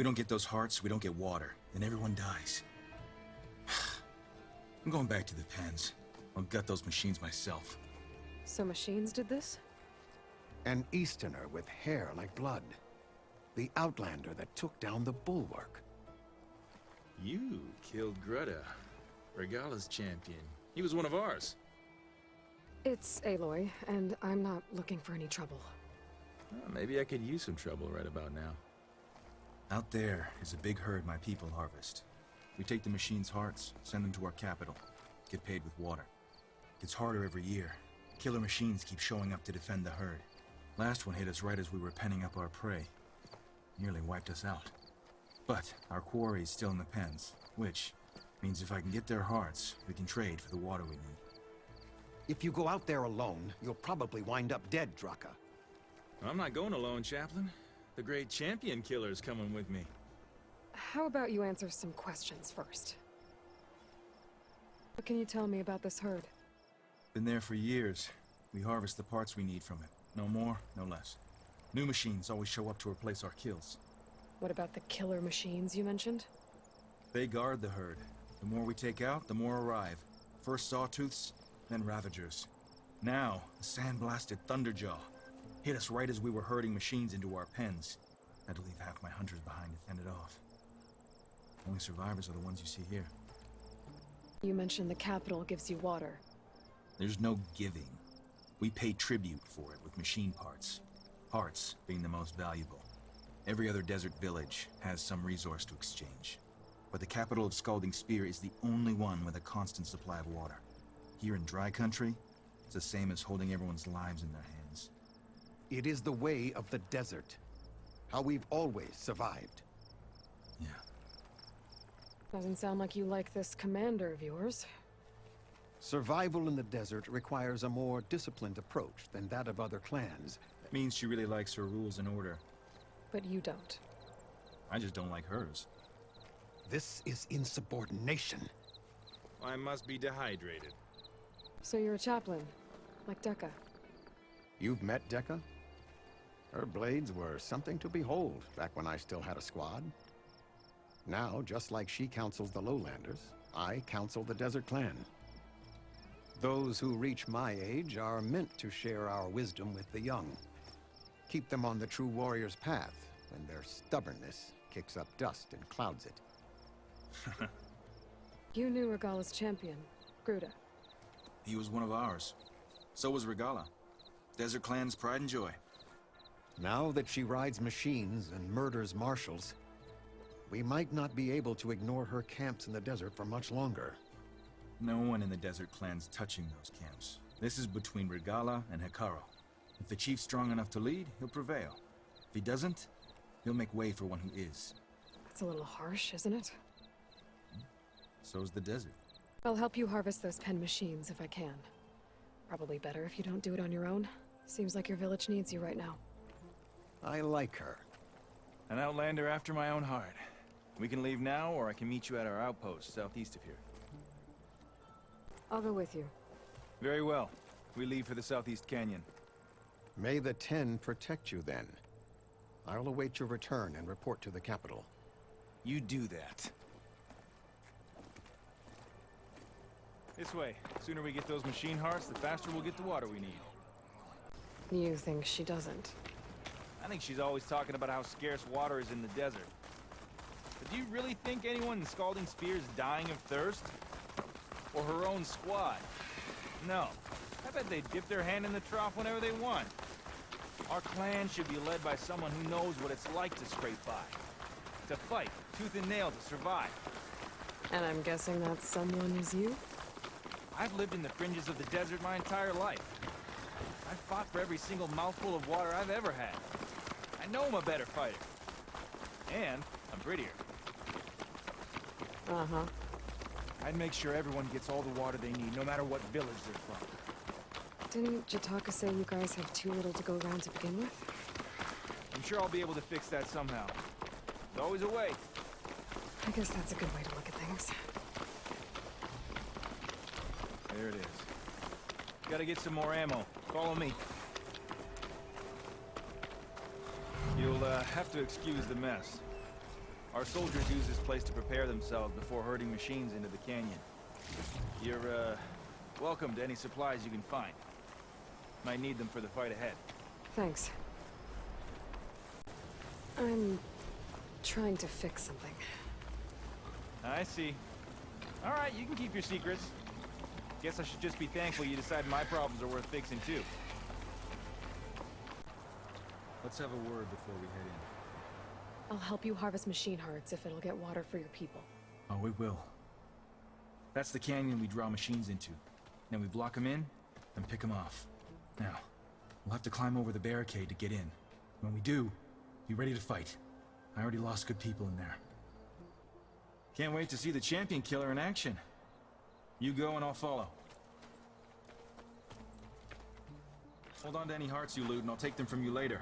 don't get those hearts, we don't get water, then everyone dies. I'm going back to the pens. I'll gut those machines myself. So machines did this? An Easterner with hair like blood. The Outlander that took down the Bulwark. You killed Greta, Regala's champion. He was one of ours. It's Aloy, and I'm not looking for any trouble. Well, maybe I could use some trouble right about now. Out there is a big herd my people harvest. We take the machines' hearts, send them to our capital, get paid with water. Gets harder every year. Killer machines keep showing up to defend the herd. Last one hit us right as we were penning up our prey. Nearly wiped us out. But our quarry is still in the pens, which means if I can get their hearts, we can trade for the water we need. If you go out there alone, you'll probably wind up dead, Draka. I'm not going alone, Chaplain. The great champion killer's coming with me. How about you answer some questions first? What can you tell me about this herd? Been there for years. We harvest the parts we need from it. No more, no less. New machines always show up to replace our kills. What about the killer machines you mentioned? They guard the herd. The more we take out, the more arrive. First Sawtooths, then Ravagers. Now, the sand-blasted Thunderjaw. Hit us right as we were herding machines into our pens. Had to leave half my hunters behind to fend it off. Only survivors are the ones you see here. You mentioned the capital gives you water. There's no giving. We pay tribute for it with machine parts. Parts being the most valuable. Every other desert village has some resource to exchange. But the capital of Scalding Spear is the only one with a constant supply of water. Here in dry country, it's the same as holding everyone's lives in their hands. It is the way of the desert. How we've always survived. Yeah. Doesn't sound like you like this commander of yours. Survival in the desert requires a more disciplined approach than that of other clans. That means she really likes her rules and order. But you don't. I just don't like hers. This is insubordination. I must be dehydrated. So you're a chaplain, like Dekka. You've met Dekka? Her blades were something to behold back when I still had a squad. Now, just like she counsels the Lowlanders, I counsel the Desert Clan. Those who reach my age are meant to share our wisdom with the young. Keep them on the true warrior's path when their stubbornness kicks up dust and clouds it. You knew Regala's champion, Gruda. He was one of ours. So was Regala. Desert Clan's pride and joy. Now that she rides machines and murders marshals, we might not be able to ignore her camps in the desert for much longer. No one in the Desert Clan's touching those camps. This is between Regala and Hekarro. If the chief's strong enough to lead, he'll prevail. If he doesn't, he'll make way for one who is. That's a little harsh, isn't it? So's the desert. I'll help you harvest those pen machines if I can. Probably better if you don't do it on your own. Seems like your village needs you right now. I like her. An outlander after my own heart. We can leave now, or I can meet you at our outpost southeast of here. I'll go with you. Very well. We leave for the southeast canyon. May the Ten protect you then. I'll await your return and report to the capital. You do that. This way. The sooner we get those machine hearts, the faster we'll get the water we need. You think she doesn't? I think she's always talking about how scarce water is in the desert. But do you really think anyone in Scalding Spear is dying of thirst? Or her own squad? No. I bet they dip their hand in the trough whenever they want. Our clan should be led by someone who knows what it's like to scrape by. To fight, tooth and nail to survive. And I'm guessing that someone is you? I've lived in the fringes of the desert my entire life. I've fought for every single mouthful of water I've ever had. I know I'm a better fighter. And I'm prettier. Uh-huh. I'd make sure everyone gets all the water they need, no matter what village they're from. Didn't Jataka say you guys have too little to go around to begin with? I'm sure I'll be able to fix that somehow. There's always a way. I guess that's a good way to look at things. There it is. Gotta get some more ammo. Follow me. You'll have to excuse the mess. Our soldiers use this place to prepare themselves before herding machines into the canyon. You're, welcome to any supplies you can find. Might need them for the fight ahead. Thanks. I'm trying to fix something. I see. All right, you can keep your secrets. Guess I should just be thankful you decided my problems are worth fixing too. Let's have a word before we head in. I'll help you harvest machine hearts if it'll get water for your people. Oh, it will. That's the canyon we draw machines into. Then we block them in, then pick them off. Now, we'll have to climb over the barricade to get in. When we do, be ready to fight. I already lost good people in there. Can't wait to see the champion killer in action. You go and I'll follow. Hold on to any hearts you loot and I'll take them from you later.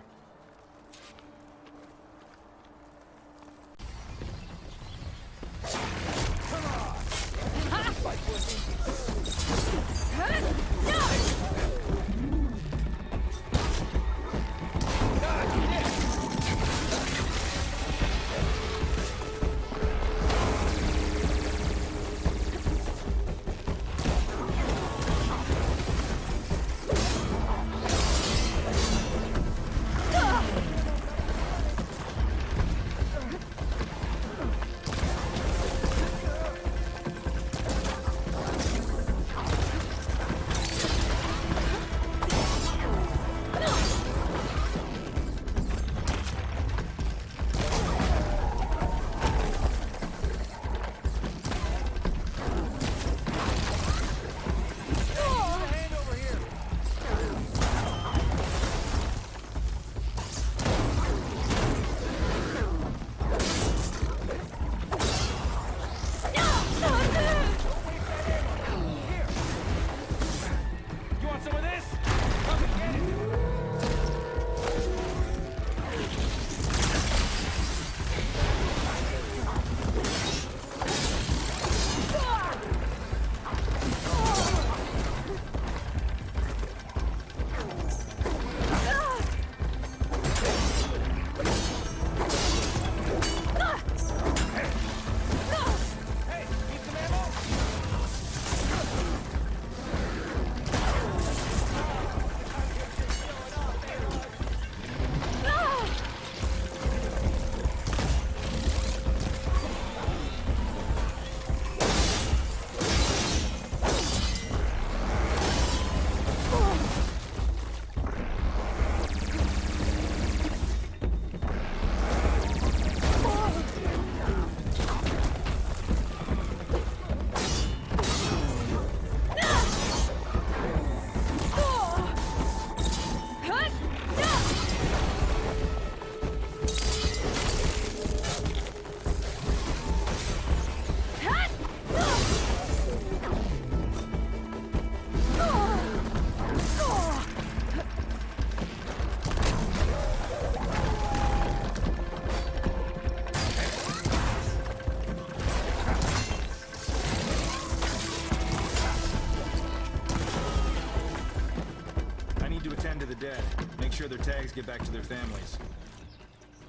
Dead. Make sure their tags get back to their families.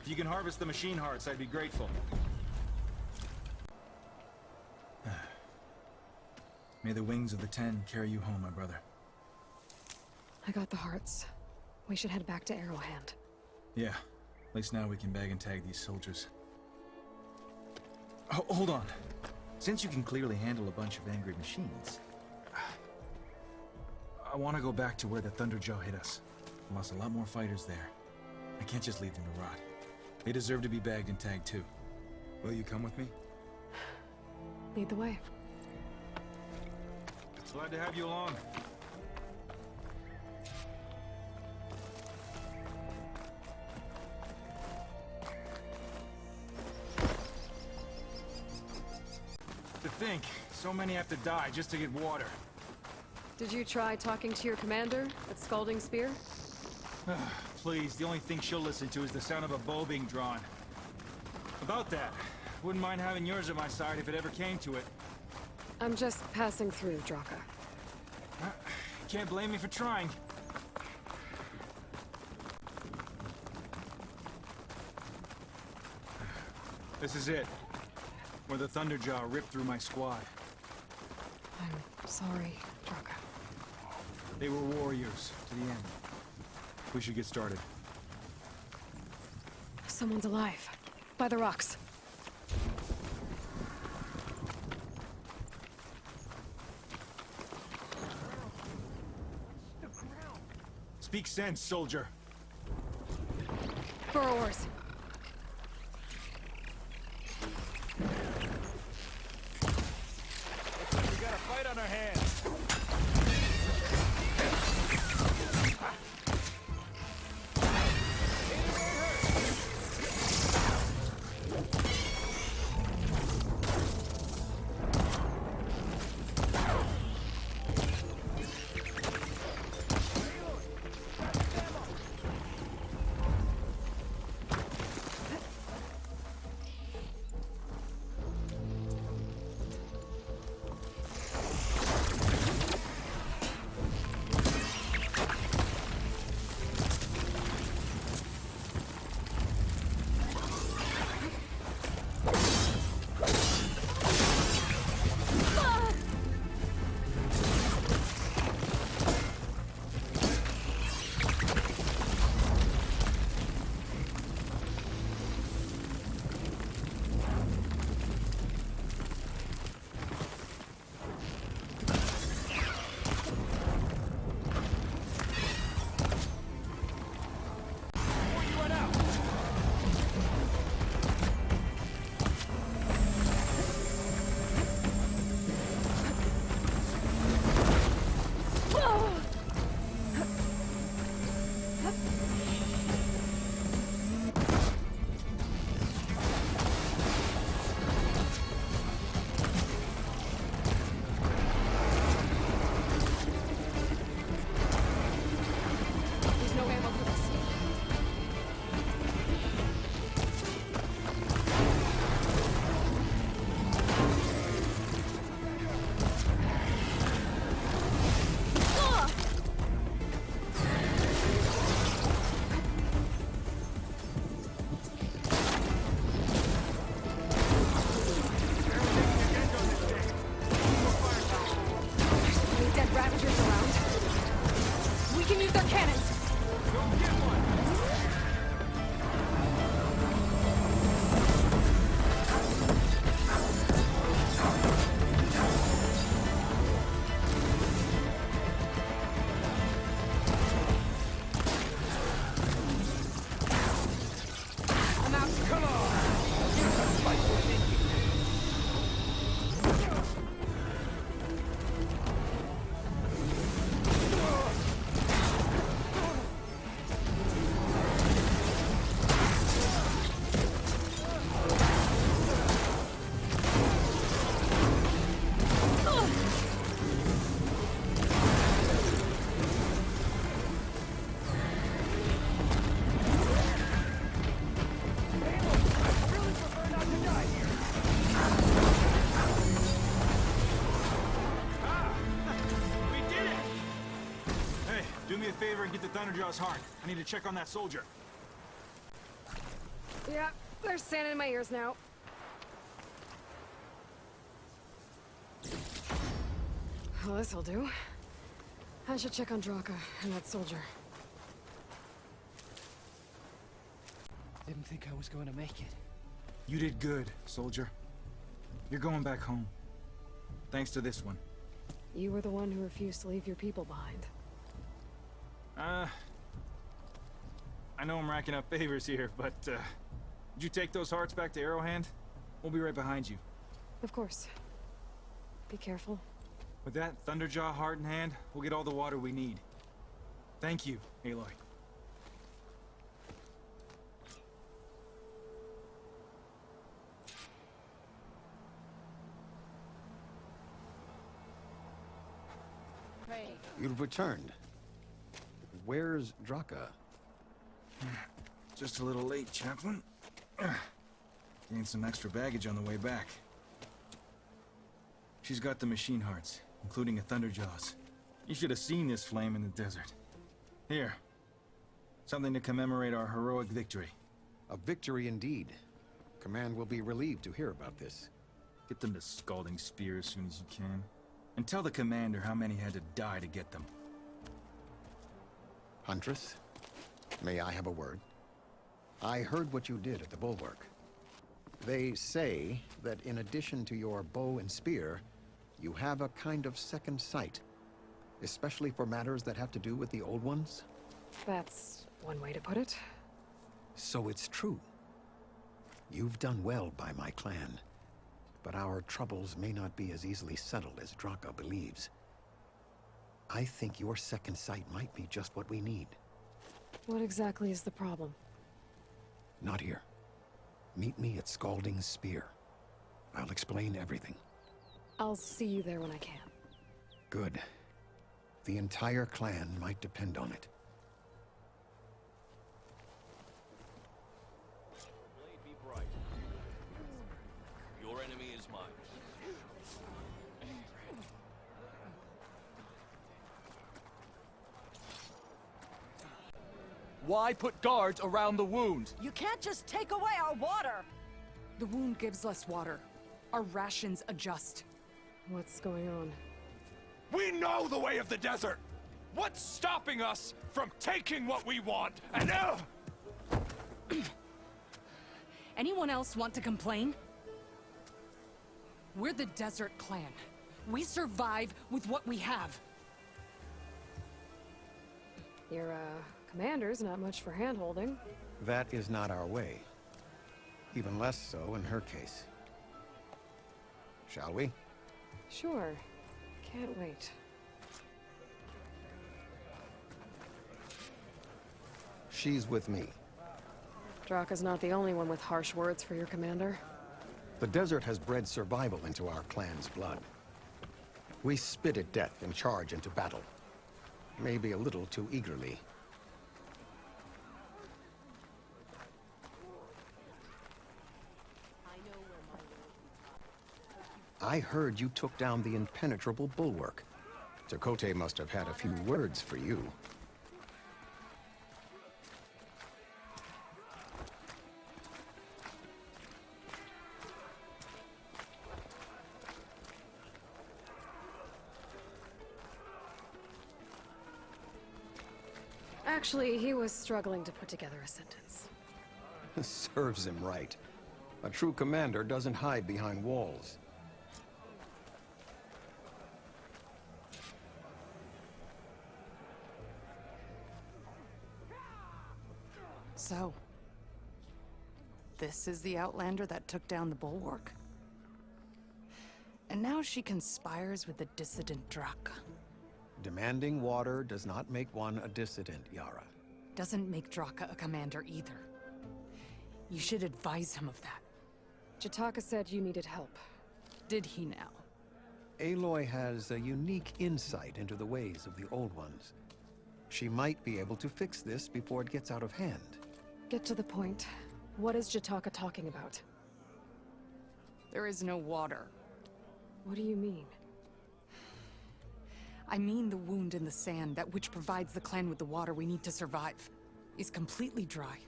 If you can harvest the machine hearts, I'd be grateful. May the wings of the Ten carry you home, my brother. I got the hearts. We should head back to Arrowhand. Yeah. At least now we can bag and tag these soldiers. Oh, hold on. Since you can clearly handle a bunch of angry machines, I want to go back to where the Thunderjaw hit us. I lost a lot more fighters there. I can't just leave them to rot. They deserve to be bagged and tagged too. Will you come with me? Lead the way. Glad to have you along. To think, so many have to die just to get water. Did you try talking to your commander at Scalding Spear? Please, the only thing she'll listen to is the sound of a bow being drawn. About that, wouldn't mind having yours at my side if it ever came to it. I'm just passing through, Draka. Can't blame me for trying. This is it. Where the Thunderjaw ripped through my squad. I'm sorry, Draka. They were warriors to the end. We should get started. Someone's alive. By the rocks. Speak sense, soldier. Burrowers. Looks like we got a fight on our hands. favor and get the Thunderjaw's heart. I need to check on that soldier. Yeah, they're standing in my ears now. Well, this'll do. I should check on Draka and that soldier. Didn't think I was going to make it. You did good, soldier. You're going back home. Thanks to this one. You were the one who refused to leave your people behind. I know I'm racking up favors here, but, did you take those hearts back to Arrowhand? We'll be right behind you. Of course. Be careful. With that Thunderjaw heart in hand, we'll get all the water we need. Thank you, Aloy. You've returned. Where's Draka? Just a little late, Chaplain. Gained some extra baggage on the way back. She's got the machine hearts, including a Thunderjaw's. You should have seen this flame in the desert. Here. Something to commemorate our heroic victory. A victory indeed. Command will be relieved to hear about this. Get them to Scalding Spear as soon as you can. And tell the commander how many had to die to get them. Huntress, may I have a word? I heard what you did at the Bulwark. They say that in addition to your bow and spear, you have a kind of second sight, especially for matters that have to do with the Old Ones. That's one way to put it. So it's true. You've done well by my clan, but our troubles may not be as easily settled as Draka believes. I think your second sight might be just what we need. What exactly is the problem? Not here. Meet me at Scalding Spear. I'll explain everything. I'll see you there when I can. Good. The entire clan might depend on it. Blade be bright. Your enemy is mine. Why put guards around the wound? You can't just take away our water! The wound gives less water. Our rations adjust. What's going on? We know the way of the desert! What's stopping us from taking what we want and Anyone else want to complain? We're the Desert Clan. We survive with what we have. Your, commander's not much for hand-holding. That is not our way. Even less so in her case. Shall we? Sure. Can't wait. She's with me. Draka's not the only one with harsh words for your commander. The desert has bred survival into our clan's blood. We spit at death and charge into battle. Maybe a little too eagerly. I heard you took down the impenetrable bulwark. Tekote must have had a few words for you. Actually, he was struggling to put together a sentence. Serves him right. A true commander doesn't hide behind walls. So, this is the Outlander that took down the Bulwark? And now she conspires with the dissident Draka. Demanding water does not make one a dissident, Yara. Doesn't make Draka a commander either. You should advise him of that. Jataka said you needed help. Did he now? Aloy has a unique insight into the ways of the Old Ones. She might be able to fix this before it gets out of hand. Get to the point. What is Jataka talking about? There is no water. What do you mean? I mean the wound in the sand, that which provides the clan with the water we need to survive, is completely dry.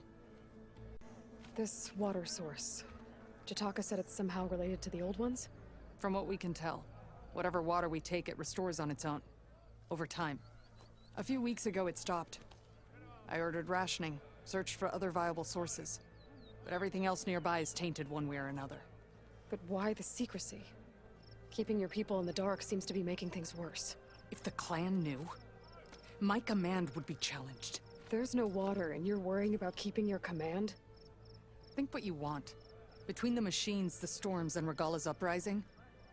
This water source. Jataka said it's somehow related to the Old Ones? From what we can tell, whatever water we take, it restores on its own. Over time. A few weeks ago, it stopped. I ordered rationing, searched for other viable sources. But everything else nearby is tainted one way or another. But why the secrecy? Keeping your people in the dark seems to be making things worse. If the clan knew, my command would be challenged. There's no water and you're worrying about keeping your command? Think what you want. Between the machines, the storms, and Regalla's uprising,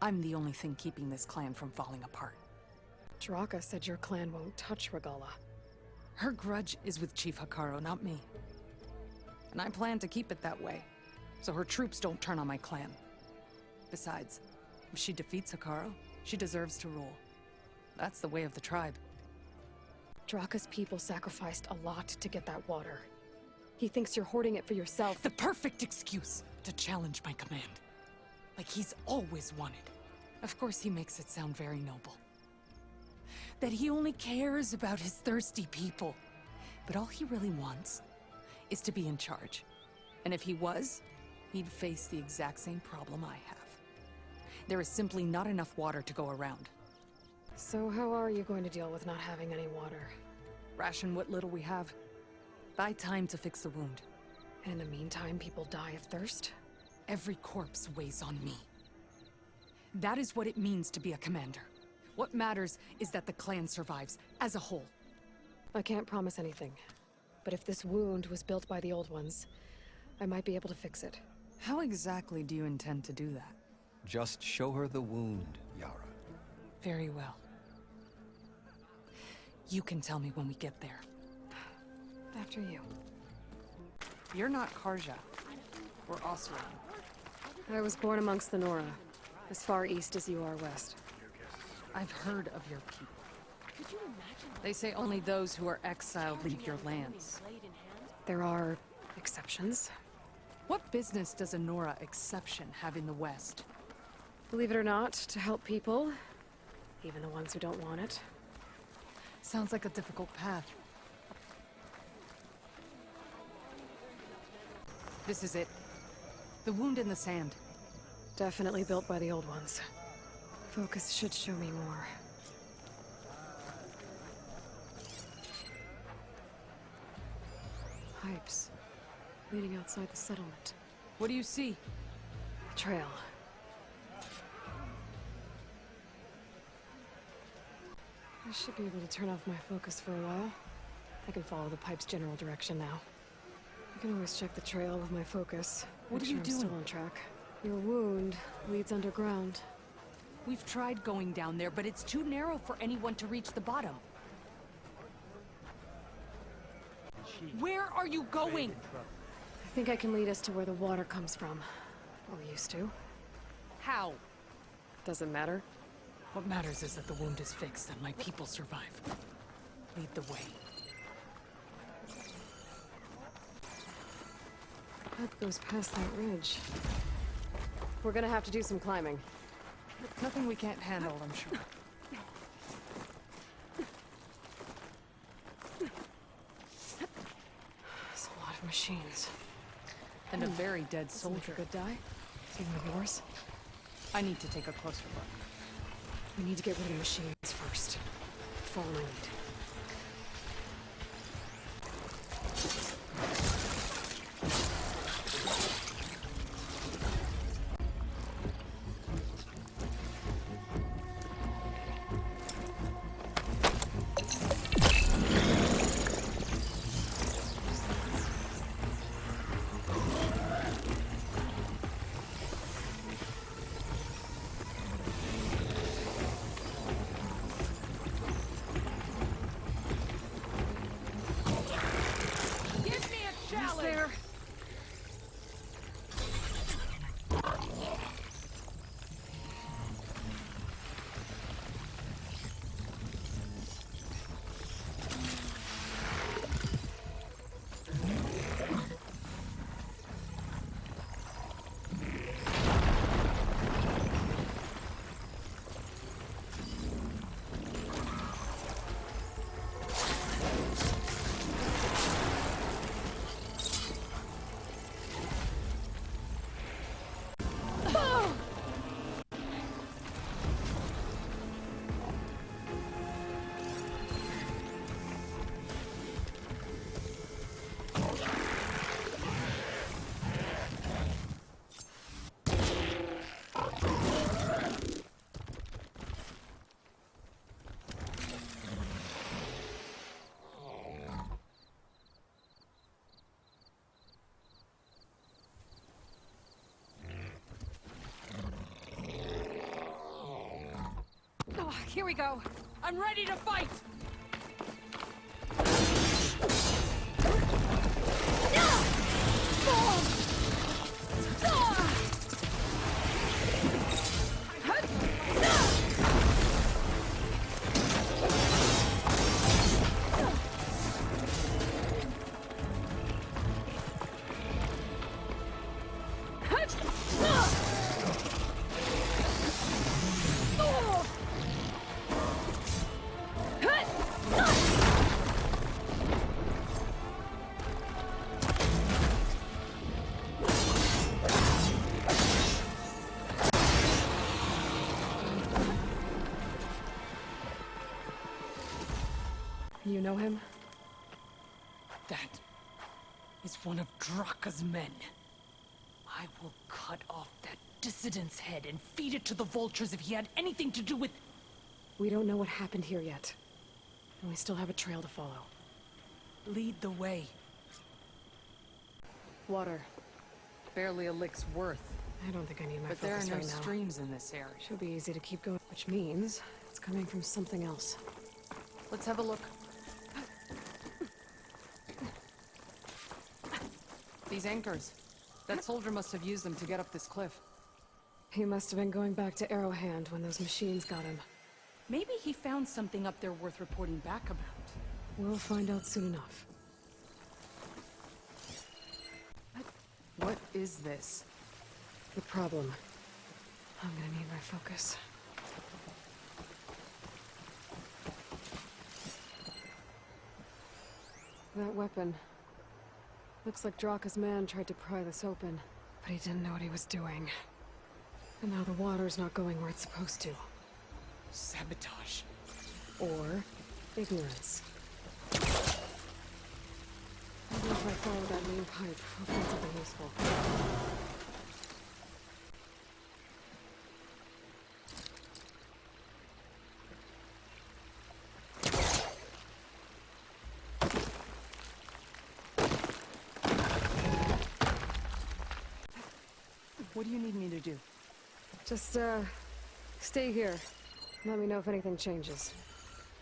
I'm the only thing keeping this clan from falling apart. Draka said your clan won't touch Regalla. Her grudge is with Chief Hikaru, not me. And I plan to keep it that way, so her troops don't turn on my clan. Besides, if she defeats Hikaru, she deserves to rule. That's the way of the tribe. Draka's people sacrificed a lot to get that water. He thinks you're hoarding it for yourself. The perfect excuse to challenge my command. Like he's always wanted. Of course he makes it sound very noble. That he only cares about his thirsty people. But all he really wants is to be in charge. And if he was, he'd face the exact same problem I have. There is simply not enough water to go around. So how are you going to deal with not having any water? Ration what little we have. Buy time to fix the wound. And in the meantime, people die of thirst? Every corpse weighs on me. That is what it means to be a commander. What matters is that the clan survives, as a whole. I can't promise anything. But if this wound was built by the old ones, I might be able to fix it. How exactly do you intend to do that? Just show her the wound, Yara. Very well. You can tell me when we get there. After you. You're not Karja. Or Osran. I was born amongst the Nora, as far east as you are west. I've heard of your people. They say only those who are exiled leave your lands. There are exceptions. What business does a Nora exception have in the West? Believe it or not, to help people, even the ones who don't want it. Sounds like a difficult path. This is it. The wound in the sand. Definitely built by the old ones. Focus should show me more. Pipes. Leading outside the settlement. What do you see? A trail. I should be able to turn off my focus for a while. I can follow the pipe's general direction now. I can always check the trail with my focus. What Make are you sure I'm doing? still on track. Your wound leads underground. We've tried going down there, but it's too narrow for anyone to reach the bottom. Where are you going? I think I can lead us to where the water comes from. Or used to. How? Doesn't matter. What matters is that the wound is fixed and my people survive. Lead the way. Pipe goes past that ridge. We're gonna have to do some climbing. Nothing we can't handle, I'm sure. There's a lot of machines. And a very dead Sold soldier. a good die? Is he one of yours? I need to take a closer look. We need to get rid of the machines first. Follow my lead. There. Oh, here we go. I'm ready to fight! You know him? That is one of Draka's men. I will cut off that dissident's head and feed it to the vultures if he had anything to do with... We don't know what happened here yet. And we still have a trail to follow. Lead the way. Water. Barely a lick's worth. I don't think I need my But there are focus no right now. streams in this area. Should be easy to keep going, which means it's coming from something else. Let's have a look. These anchors. That soldier must have used them to get up this cliff. He must have been going back to Arrowhand when those machines got him. Maybe he found something up there worth reporting back about. We'll find out soon enough. What is this? The problem. I'm gonna need my focus. That weapon. Looks like Draka's man tried to pry this open, but he didn't know what he was doing. And now the water's not going where it's supposed to. Sabotage. Or ignorance. Maybe if I follow that main pipe, I'll find something useful. What do you need me to do? Just, stay here. Let me know if anything changes.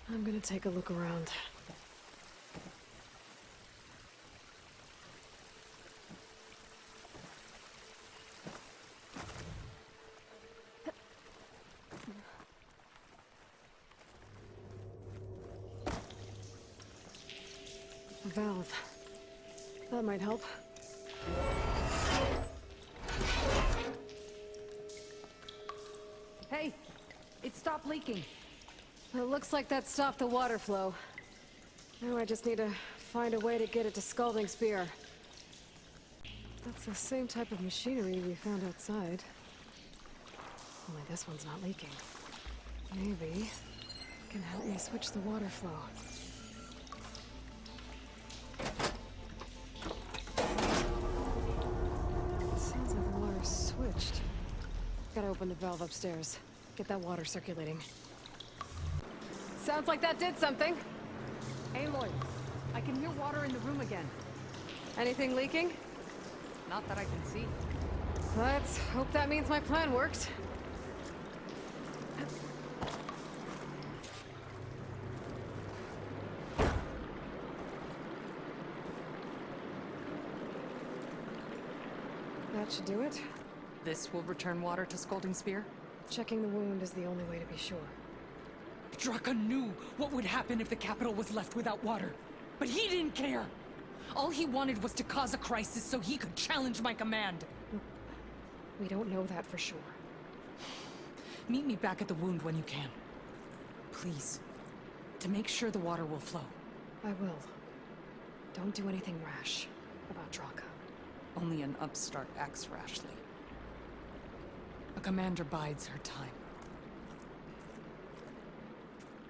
I'm gonna take a look around. A valve. That might help. Hey! It stopped leaking. It looks like that stopped the water flow. Now I just need to find a way to get it to Scalding Spear. That's the same type of machinery we found outside. Only this one's not leaking. Maybe it can help me switch the water flow. Sounds like the water's switched. Gotta open the valve upstairs. Get that water circulating. Sounds like that did something. Aloy, I can hear water in the room again. Anything leaking? Not that I can see. Let's hope that means my plan worked. That should do it. This will return water to Scalding Spear? Checking the wound is the only way to be sure. Draka knew what would happen if the capital was left without water. But he didn't care! All he wanted was to cause a crisis so he could challenge my command. We don't know that for sure. Meet me back at the wound when you can. Please. To make sure the water will flow. I will. Don't do anything rash about Draka. Only an upstart acts rashly. A commander bides her time.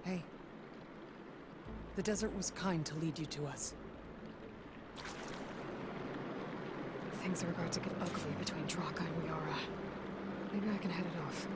Hey. The desert was kind to lead you to us. Things are about to get ugly between Draka and Yara. Maybe I can head it off.